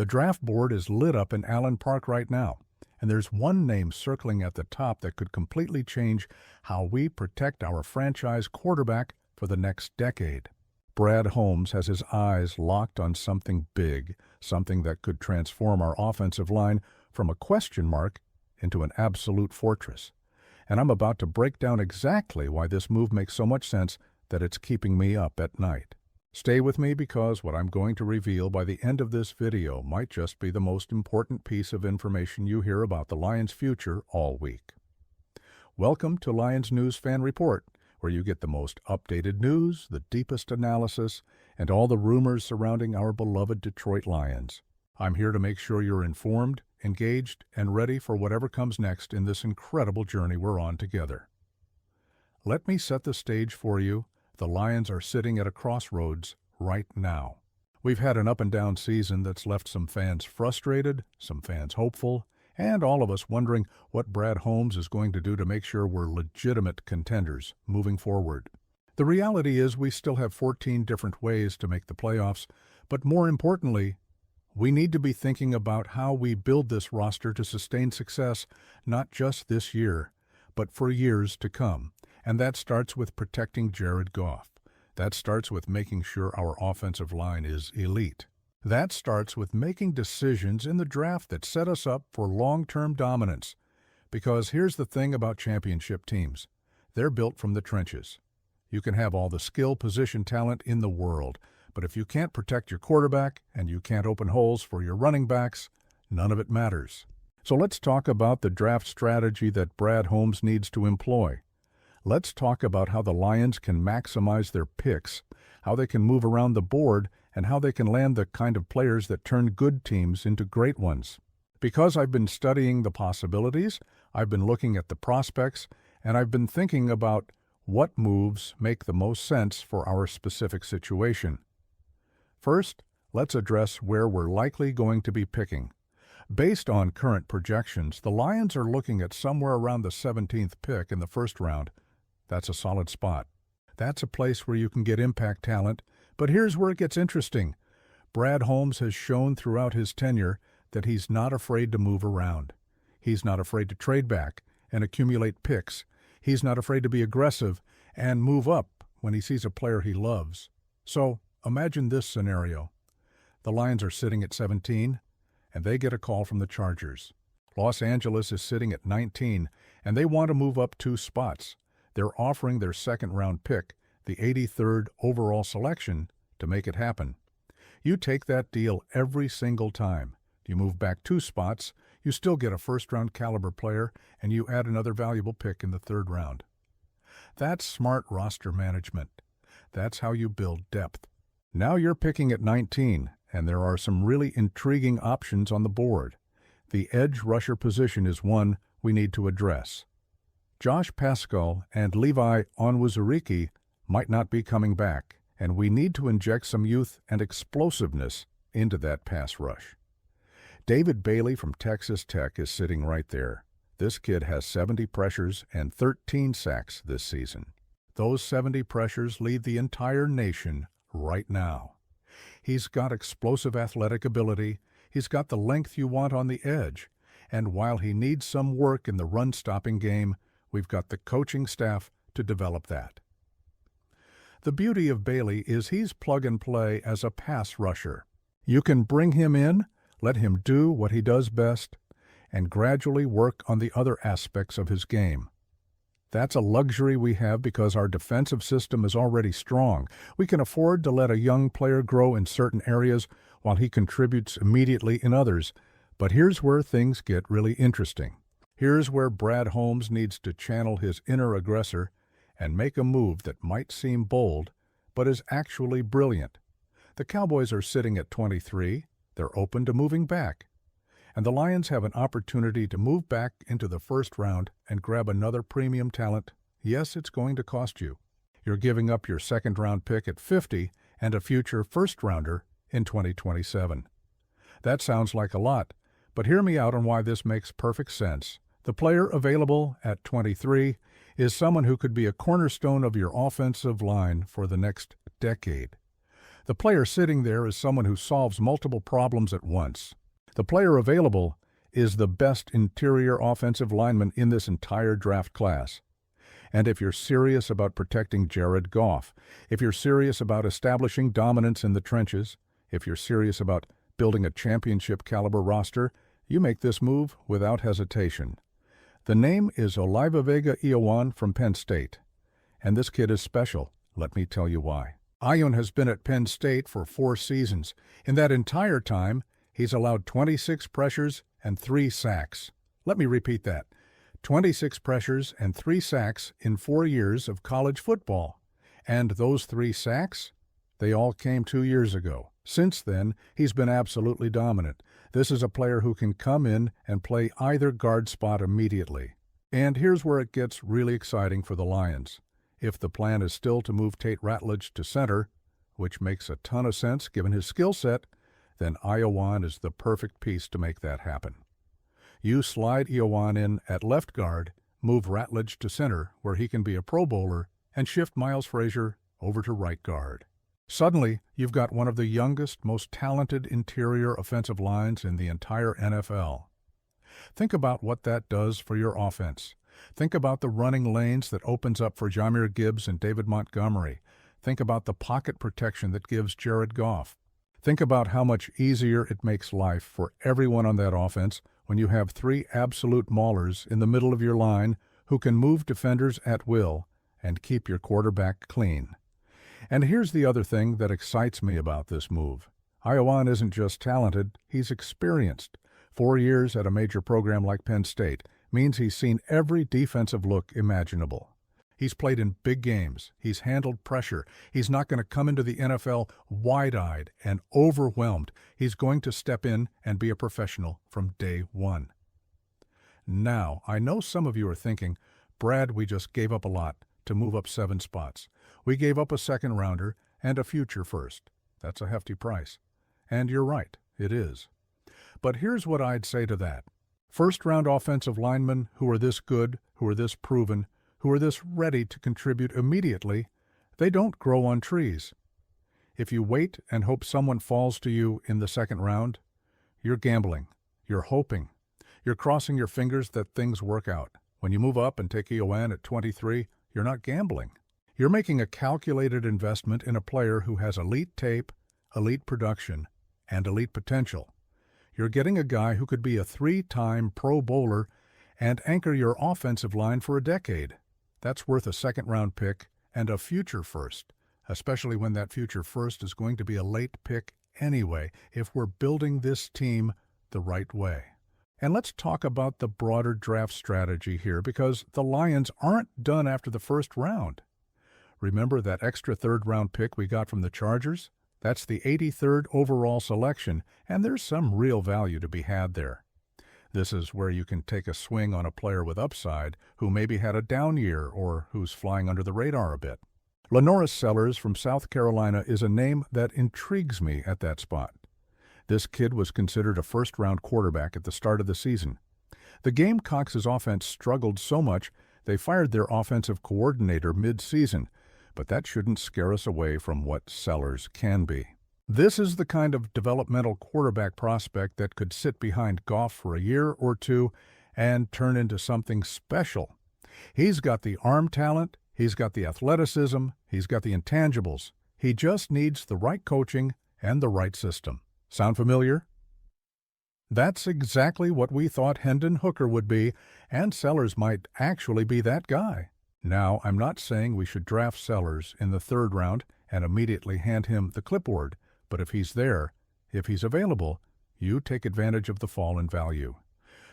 The draft board is lit up in Allen Park right now, and there's one name circling at the top that could completely change how we protect our franchise quarterback for the next decade. Brad Holmes has his eyes locked on something big, something that could transform our offensive line from a question mark into an absolute fortress. And I'm about to break down exactly why this move makes so much sense that it's keeping me up at night. Stay with me because what I'm going to reveal by the end of this video might just be the most important piece of information you hear about the Lions' future all week. Welcome to Lions News Fan Report, where you get the most updated news, the deepest analysis, and all the rumors surrounding our beloved Detroit Lions. I'm here to make sure you're informed, engaged, and ready for whatever comes next in this incredible journey we're on together. Let me set the stage for you. The Lions are sitting at a crossroads right now. We've had an up-and-down season that's left some fans frustrated, some fans hopeful, and all of us wondering what Brad Holmes is going to do to make sure we're legitimate contenders moving forward. The reality is we still have 14 different ways to make the playoffs, but more importantly, we need to be thinking about how we build this roster to sustain success not just this year, but for years to come. And that starts with protecting Jared Goff. That starts with making sure our offensive line is elite. That starts with making decisions in the draft that set us up for long-term dominance. Because here's the thing about championship teams. They're built from the trenches. You can have all the skill position talent in the world, but if you can't protect your quarterback and you can't open holes for your running backs, none of it matters. So let's talk about the draft strategy that Brad Holmes needs to employ. Let's talk about how the Lions can maximize their picks, how they can move around the board, and how they can land the kind of players that turn good teams into great ones. Because I've been studying the possibilities, I've been looking at the prospects, and I've been thinking about what moves make the most sense for our specific situation. First, let's address where we're likely going to be picking. Based on current projections, the Lions are looking at somewhere around the 17th pick in the first round. That's a solid spot. That's a place where you can get impact talent, but here's where it gets interesting. Brad Holmes has shown throughout his tenure that he's not afraid to move around. He's not afraid to trade back and accumulate picks. He's not afraid to be aggressive and move up when he sees a player he loves. So imagine this scenario. The Lions are sitting at 17, and they get a call from the Chargers. Los Angeles is sitting at 19, and they want to move up 2 spots. They're offering their second-round pick, the 83rd overall selection, to make it happen. You take that deal every single time. You move back 2 spots, you still get a first-round caliber player, and you add another valuable pick in the 3rd round. That's smart roster management. That's how you build depth. Now you're picking at 19, and there are some really intriguing options on the board. The edge rusher position is one we need to address. Josh Paschal and Levi Onwuzurike might not be coming back, and we need to inject some youth and explosiveness into that pass rush. David Bailey from Texas Tech is sitting right there. This kid has 70 pressures and 13 sacks this season. Those 70 pressures lead the entire nation right now. He's got explosive athletic ability, he's got the length you want on the edge, and while he needs some work in the run-stopping game, we've got the coaching staff to develop that. The beauty of Bailey is he's plug-and-play as a pass rusher. You can bring him in, let him do what he does best, and gradually work on the other aspects of his game. That's a luxury we have because our defensive system is already strong. We can afford to let a young player grow in certain areas while he contributes immediately in others. But here's where things get really interesting. Here's where Brad Holmes needs to channel his inner aggressor and make a move that might seem bold, but is actually brilliant. The Cowboys are sitting at 23. They're open to moving back. And the Lions have an opportunity to move back into the first round and grab another premium talent. Yes, it's going to cost you. You're giving up your second-round pick at 50 and a future first-rounder in 2027. That sounds like a lot, but hear me out on why this makes perfect sense. The player available at 23 is someone who could be a cornerstone of your offensive line for the next decade. The player sitting there is someone who solves multiple problems at once. The player available is the best interior offensive lineman in this entire draft class. And if you're serious about protecting Jared Goff, if you're serious about establishing dominance in the trenches, if you're serious about building a championship-caliber roster, you make this move without hesitation. The name is Olivavega-Eowan from Penn State. And this kid is special. Let me tell you why. Eowan has been at Penn State for 4 seasons. In that entire time, he's allowed 26 pressures and 3 sacks. Let me repeat that. 26 pressures and 3 sacks in 4 years of college football. And those 3 sacks? They all came 2 years ago. Since then, he's been absolutely dominant. This is a player who can come in and play either guard spot immediately. And here's where it gets really exciting for the Lions. If the plan is still to move Tate Ratledge to center, which makes a ton of sense given his skill set, then Eowan is the perfect piece to make that happen. You slide Eowan in at left guard, move Ratledge to center where he can be a Pro Bowler, and shift Miles Frazier over to right guard. Suddenly, you've got one of the youngest, most talented interior offensive lines in the entire NFL. Think about what that does for your offense. Think about the running lanes that opens up for Jahmyr Gibbs and David Montgomery. Think about the pocket protection that gives Jared Goff. Think about how much easier it makes life for everyone on that offense when you have 3 absolute maulers in the middle of your line who can move defenders at will and keep your quarterback clean. And here's the other thing that excites me about this move. Eowan isn't just talented, he's experienced. 4 years at a major program like Penn State means he's seen every defensive look imaginable. He's played in big games. He's handled pressure. He's not going to come into the NFL wide-eyed and overwhelmed. He's going to step in and be a professional from day one. Now, I know some of you are thinking, Brad, we just gave up a lot to move up 7 spots. We gave up a second-rounder and a future first. That's a hefty price. And you're right, it is. But here's what I'd say to that. First-round offensive linemen who are this good, who are this proven, who are this ready to contribute immediately, they don't grow on trees. If you wait and hope someone falls to you in the second round, you're gambling, you're hoping, you're crossing your fingers that things work out. When you move up and take Eowan at 23, you're not gambling. You're making a calculated investment in a player who has elite tape, elite production, and elite potential. You're getting a guy who could be a 3-time Pro Bowler and anchor your offensive line for a decade. That's worth a second-round pick and a future first, especially when that future first is going to be a late pick anyway, if we're building this team the right way. And let's talk about the broader draft strategy here, because the Lions aren't done after the first round. Remember that extra third-round pick we got from the Chargers? That's the 83rd overall selection, and there's some real value to be had there. This is where you can take a swing on a player with upside who maybe had a down year or who's flying under the radar a bit. Lenoris Sellers from South Carolina is a name that intrigues me at that spot. This kid was considered a first-round quarterback at the start of the season. The Gamecocks' offense struggled so much they fired their offensive coordinator mid-season, but that shouldn't scare us away from what Sellers can be. This is the kind of developmental quarterback prospect that could sit behind Goff for a year or two and turn into something special. He's got the arm talent, he's got the athleticism, he's got the intangibles. He just needs the right coaching and the right system. Sound familiar? That's exactly what we thought Hendon Hooker would be, and Sellers might actually be that guy. Now, I'm not saying we should draft Sellers in the 3rd round and immediately hand him the clipboard. But if he's there, if he's available, you take advantage of the fall in value.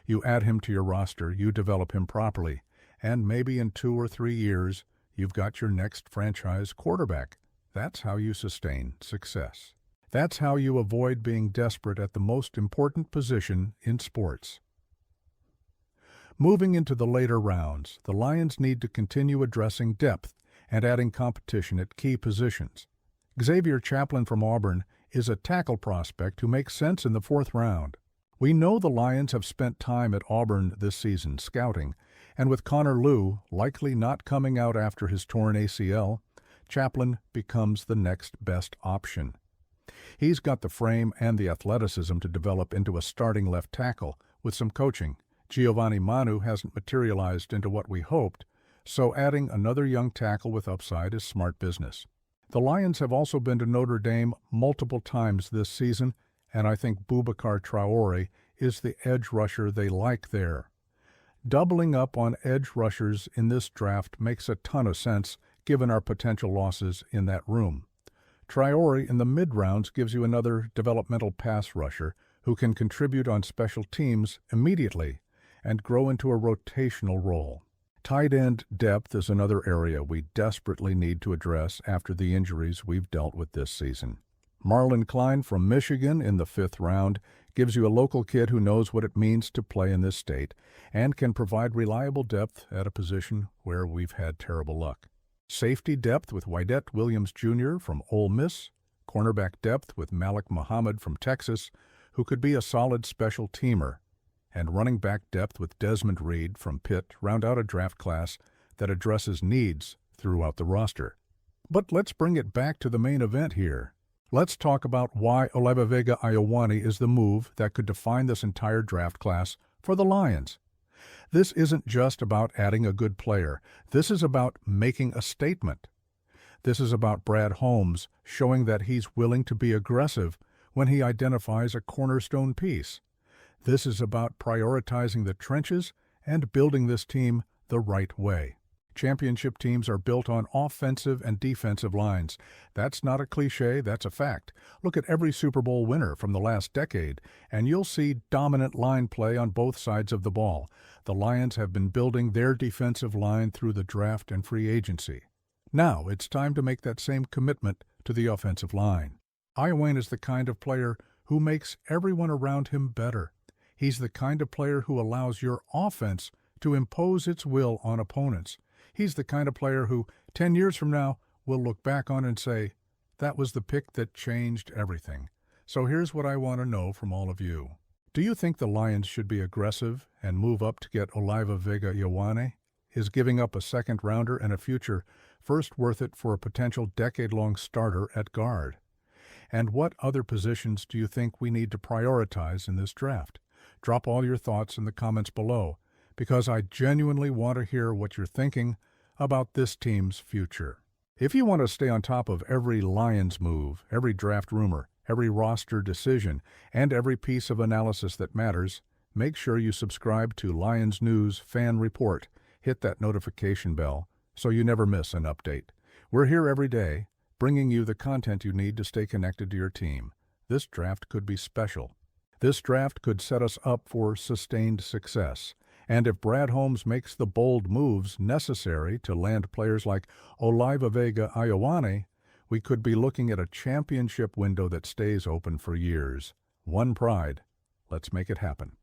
You add him to your roster, you develop him properly, and maybe in 2 or 3 years, you've got your next franchise quarterback. That's how you sustain success. That's how you avoid being desperate at the most important position in sports. Moving into the later rounds, the Lions need to continue addressing depth and adding competition at key positions. Xavier Chaplin from Auburn is a tackle prospect who makes sense in the 4th round. We know the Lions have spent time at Auburn this season scouting, and with Connor Lew likely not coming out after his torn ACL, Chaplin becomes the next best option. He's got the frame and the athleticism to develop into a starting left tackle with some coaching. Giovanni Manu hasn't materialized into what we hoped, so adding another young tackle with upside is smart business. The Lions have also been to Notre Dame multiple times this season, and I think Boubacar Traoré is the edge rusher they like there. Doubling up on edge rushers in this draft makes a ton of sense given our potential losses in that room. Traoré in the mid-rounds gives you another developmental pass rusher who can contribute on special teams immediately and grow into a rotational role. Tight end depth is another area we desperately need to address after the injuries we've dealt with this season. Marlon Klein from Michigan in the 5th round gives you a local kid who knows what it means to play in this state and can provide reliable depth at a position where we've had terrible luck. Safety depth with Wydett Williams Jr. from Ole Miss, cornerback depth with Malik Muhammad from Texas, who could be a solid special teamer, and running back depth with Desmond Reed from Pitt round out a draft class that addresses needs throughout the roster. But let's bring it back to the main event here. Let's talk about why Olivega Ioane is the move that could define this entire draft class for the Lions. This isn't just about adding a good player. This is about making a statement. This is about Brad Holmes showing that he's willing to be aggressive when he identifies a cornerstone piece. This is about prioritizing the trenches and building this team the right way. Championship teams are built on offensive and defensive lines. That's not a cliche, that's a fact. Look at every Super Bowl winner from the last decade, and you'll see dominant line play on both sides of the ball. The Lions have been building their defensive line through the draft and free agency. Now it's time to make that same commitment to the offensive line. Ioane is the kind of player who makes everyone around him better. He's the kind of player who allows your offense to impose its will on opponents. He's the kind of player who, 10 years from now, will look back on and say, that was the pick that changed everything. So here's what I want to know from all of you. Do you think the Lions should be aggressive and move up to get Olivega Ioane? Is giving up a second rounder and a future first worth it for a potential decade-long starter at guard? And what other positions do you think we need to prioritize in this draft? Drop all your thoughts in the comments below, because I genuinely want to hear what you're thinking about this team's future. If you want to stay on top of every Lions move, every draft rumor, every roster decision, and every piece of analysis that matters, make sure you subscribe to Lions News Fan Report. Hit that notification bell so you never miss an update. We're here every day, bringing you the content you need to stay connected to your team. This draft could be special. This draft could set us up for sustained success. And if Brad Holmes makes the bold moves necessary to land players like Olivega Ioane, we could be looking at a championship window that stays open for years. One pride. Let's make it happen.